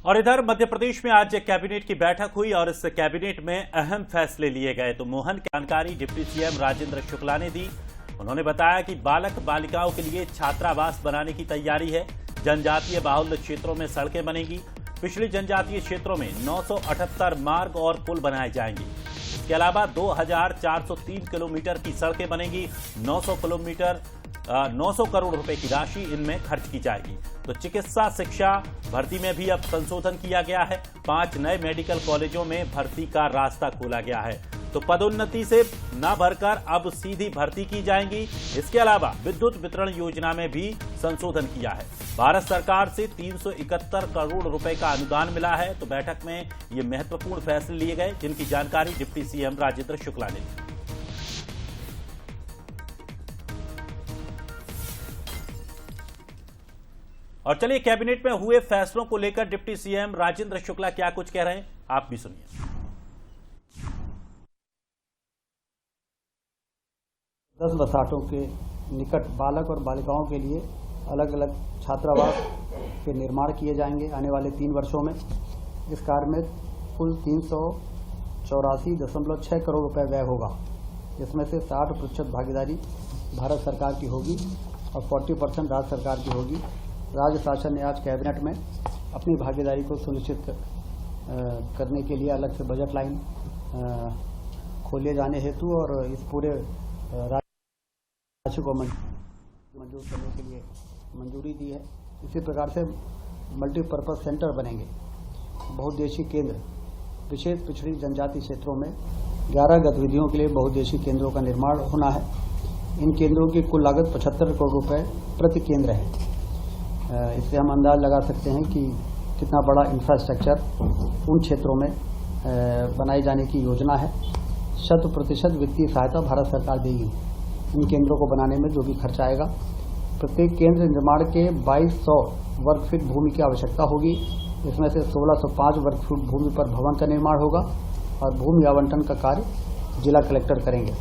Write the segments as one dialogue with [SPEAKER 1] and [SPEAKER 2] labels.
[SPEAKER 1] और इधर मध्य प्रदेश में आज कैबिनेट की बैठक हुई और इस कैबिनेट में अहम फैसले लिए गए। तो मोहन की जानकारी डिप्टी सीएम राजेंद्र शुक्ला ने दी। उन्होंने बताया कि बालक बालिकाओं के लिए छात्रावास बनाने की तैयारी है। जनजातीय बाहुल्य क्षेत्रों में सड़कें बनेंगी। पिछड़ी जनजातीय क्षेत्रों में 978 मार्ग और पुल बनाए जाएंगे। इसके अलावा 2403 किलोमीटर की सड़कें बनेंगी। 900 करोड़ रुपए की राशि इनमें खर्च की जाएगी। तो चिकित्सा शिक्षा भर्ती में भी अब संशोधन किया गया है। 5 नए मेडिकल कॉलेजों में भर्ती का रास्ता खोला गया है। तो पदोन्नति से न भरकर अब सीधी भर्ती की जाएंगी। इसके अलावा विद्युत वितरण योजना में भी संशोधन किया है। भारत सरकार से 371 करोड़ रुपए का अनुदान मिला है। तो बैठक में ये महत्वपूर्ण फैसले लिए गए, जिनकी जानकारी डिप्टी सीएम राजेंद्र शुक्ला ने दी। और चलिए कैबिनेट में हुए फैसलों को लेकर डिप्टी सीएम राजेंद्र शुक्ला क्या कुछ कह रहे हैं, आप भी सुनिए।
[SPEAKER 2] 10 बसाहटों के निकट बालक और बालिकाओं के लिए अलग अलग छात्रावास के निर्माण किए जाएंगे आने वाले 3 वर्षों में। इस कार्य में कुल 384.6 करोड़ रुपए व्यय होगा, जिसमें से 60% भागीदारी भारत सरकार की होगी और 40% राज्य सरकार की होगी। राज्य शासन ने आज कैबिनेट में अपनी भागीदारी को सुनिश्चित करने के लिए अलग से बजट लाइन खोले जाने हेतु और इस पूरे राशि को मंजूर करने के लिए मंजूरी दी है। इसी प्रकार से मल्टीपर्पज सेंटर बनेंगे। बहुउद्देशीय केंद्र विशेष पिछड़ी जनजाति क्षेत्रों में 11 गतिविधियों के लिए बहुउद्देशीय केंद्रों का निर्माण होना है। इन केंद्रों की कुल लागत 75 करोड़ रुपए प्रति केंद्र है। इससे हम अंदाज लगा सकते हैं कि कितना बड़ा इंफ्रास्ट्रक्चर उन क्षेत्रों में बनाए जाने की योजना है। 100% वित्तीय सहायता भारत सरकार देगी इन केंद्रों को बनाने में जो भी खर्च आएगा। प्रत्येक केंद्र निर्माण के 2200 वर्ग फीट भूमि की आवश्यकता होगी। इसमें से 1605 वर्ग फीट भूमि पर भवन का निर्माण होगा और भूमि आवंटन का कार्य जिला कलेक्टर करेंगे।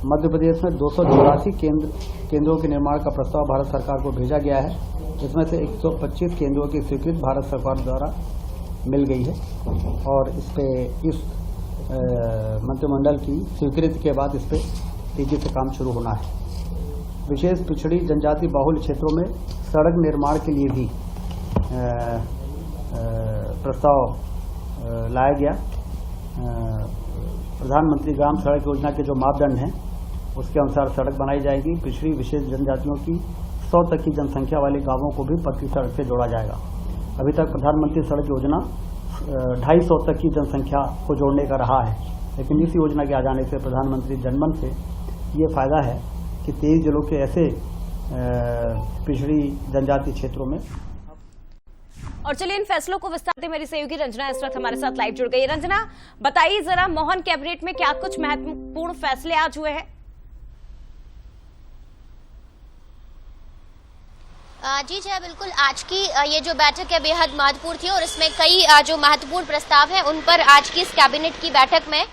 [SPEAKER 2] मध्य प्रदेश में 284 केंद्रों के निर्माण का प्रस्ताव भारत सरकार को भेजा गया है। इसमें से 125 केंद्रों की स्वीकृति भारत सरकार द्वारा मिल गई है और इस मंत्रिमंडल की स्वीकृति के बाद इस पे तेजी से काम शुरू होना है। विशेष पिछड़ी जनजाति बाहुल्य क्षेत्रों में सड़क निर्माण के लिए भी प्रस्ताव लाया गया। प्रधानमंत्री ग्राम सड़क योजना के जो मापदंड हैं उसके अनुसार सड़क बनाई जाएगी। पिछड़ी विशेष जनजातियों की 100 तक की जनसंख्या वाले गांवों को भी पक्की सड़क से जोड़ा जाएगा। अभी तक प्रधानमंत्री सड़क योजना 250 तक की जनसंख्या को जोड़ने का रहा है, लेकिन इस योजना के आ जाने से प्रधानमंत्री जनमन से ये फायदा है कि 23 जिलों के ऐसे पिछड़ी जनजाति क्षेत्रों में।
[SPEAKER 3] और चलिए इन फैसलों को विस्तार से मेरी सहयोगी रंजना इस वक्त हमारे साथ लाइव जुड़ गई है। रंजना, बताइए जरा, मोहन कैबिनेट में क्या कुछ महत्वपूर्ण फैसले आज हुए हैं?
[SPEAKER 4] जी जय, बिल्कुल आज की ये जो बैठक है बेहद महत्वपूर्ण थी और इसमें कई जो महत्वपूर्ण प्रस्ताव हैं उन पर आज की इस कैबिनेट की बैठक में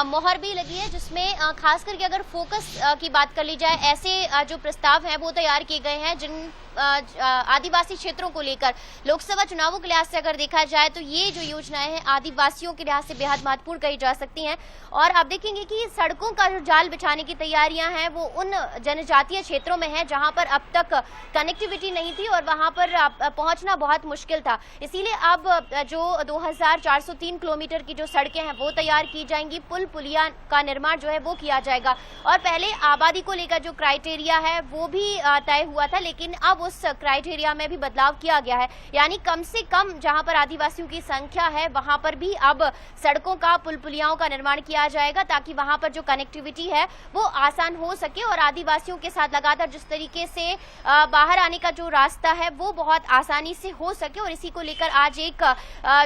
[SPEAKER 4] मोहर भी लगी है, जिसमें खास करके अगर फोकस की बात कर ली जाए, ऐसे जो प्रस्ताव हैं वो तैयार किए गए हैं जिन आदिवासी क्षेत्रों को लेकर लोकसभा चुनावों के लिहाज से अगर देखा जाए तो ये जो योजनाएं हैं आदिवासियों के लिहाज से बेहद महत्वपूर्ण कही जा सकती हैं। और आप देखेंगे कि सड़कों का जो जाल बिछाने की तैयारियां हैं वो उन जनजातीय क्षेत्रों में है जहां पर अब तक कनेक्टिविटी नहीं थी और वहां पर पहुंचना बहुत मुश्किल था। इसीलिए अब जो 2403 किलोमीटर की जो सड़कें हैं वो तैयार की जाएंगी। पुल पुलिया का निर्माण जो है वो किया जाएगा। और पहले आबादी को लेकर जो क्राइटेरिया है वो भी तय हुआ था, लेकिन अब उस क्राइटेरिया में भी बदलाव किया गया है। यानी कम से कम जहां पर आदिवासियों की संख्या है वहां पर भी अब सड़कों का, पुल पुलियाओं का निर्माण किया जाएगा ताकि वहां पर जो कनेक्टिविटी है वो आसान हो सके और आदिवासियों के साथ लगातार जिस तरीके से बाहर आने का जो रास्ता है वो बहुत आसानी से हो सके। और इसी को लेकर आज एक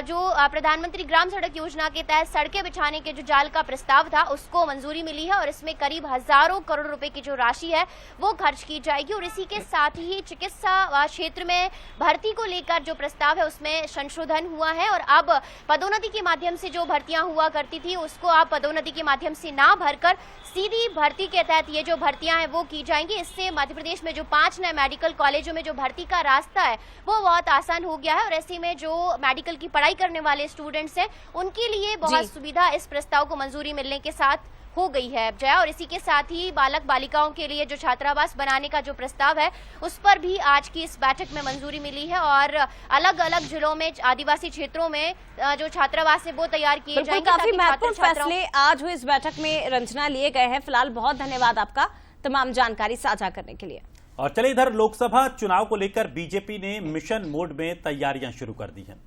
[SPEAKER 4] जो प्रधानमंत्री ग्राम सड़क योजना के तहत सड़कें बिछाने के जो जाल का प्रस्ताव था उसको मंजूरी मिली है और इसमें करीब हजारों करोड़ रुपए की जो राशि है वो खर्च की जाएगी। और इसी के साथ ही चिकित्सा क्षेत्र में भर्ती को लेकर जो प्रस्ताव है उसमें संशोधन हुआ है और अब पदोन्नति के माध्यम से जो भर्तियां हुआ करती थी उसको आप पदोन्नति के माध्यम से ना भरकर सीधी भर्ती के तहत ये जो भर्तियां हैं वो की जाएंगी। इससे मध्य प्रदेश में जो 5 नए मेडिकल कॉलेजों में जो भर्ती का रास्ता है वो बहुत आसान हो गया है और ऐसे में जो मेडिकल की पढ़ाई करने वाले स्टूडेंट्स हैं उनके लिए बहुत सुविधा इस प्रस्ताव को मंजूरी मिलने के साथ हो गई है जया। और इसी के साथ ही बालक बालिकाओं के लिए जो छात्रावास बनाने का जो प्रस्ताव है उस पर भी आज की इस बैठक में मंजूरी मिली है और अलग अलग जिलों में आदिवासी क्षेत्रों में जो छात्रावास है वो तैयार किए जाएंगे।
[SPEAKER 3] काफी महत्वपूर्ण फैसले आज हुए इस बैठक में रंजना लिए गए हैं। फिलहाल बहुत धन्यवाद आपका तमाम जानकारी साझा करने के लिए।
[SPEAKER 1] और चले इधर लोकसभा चुनाव को लेकर बीजेपी ने मिशन मोड में तैयारियां शुरू कर दी हैं।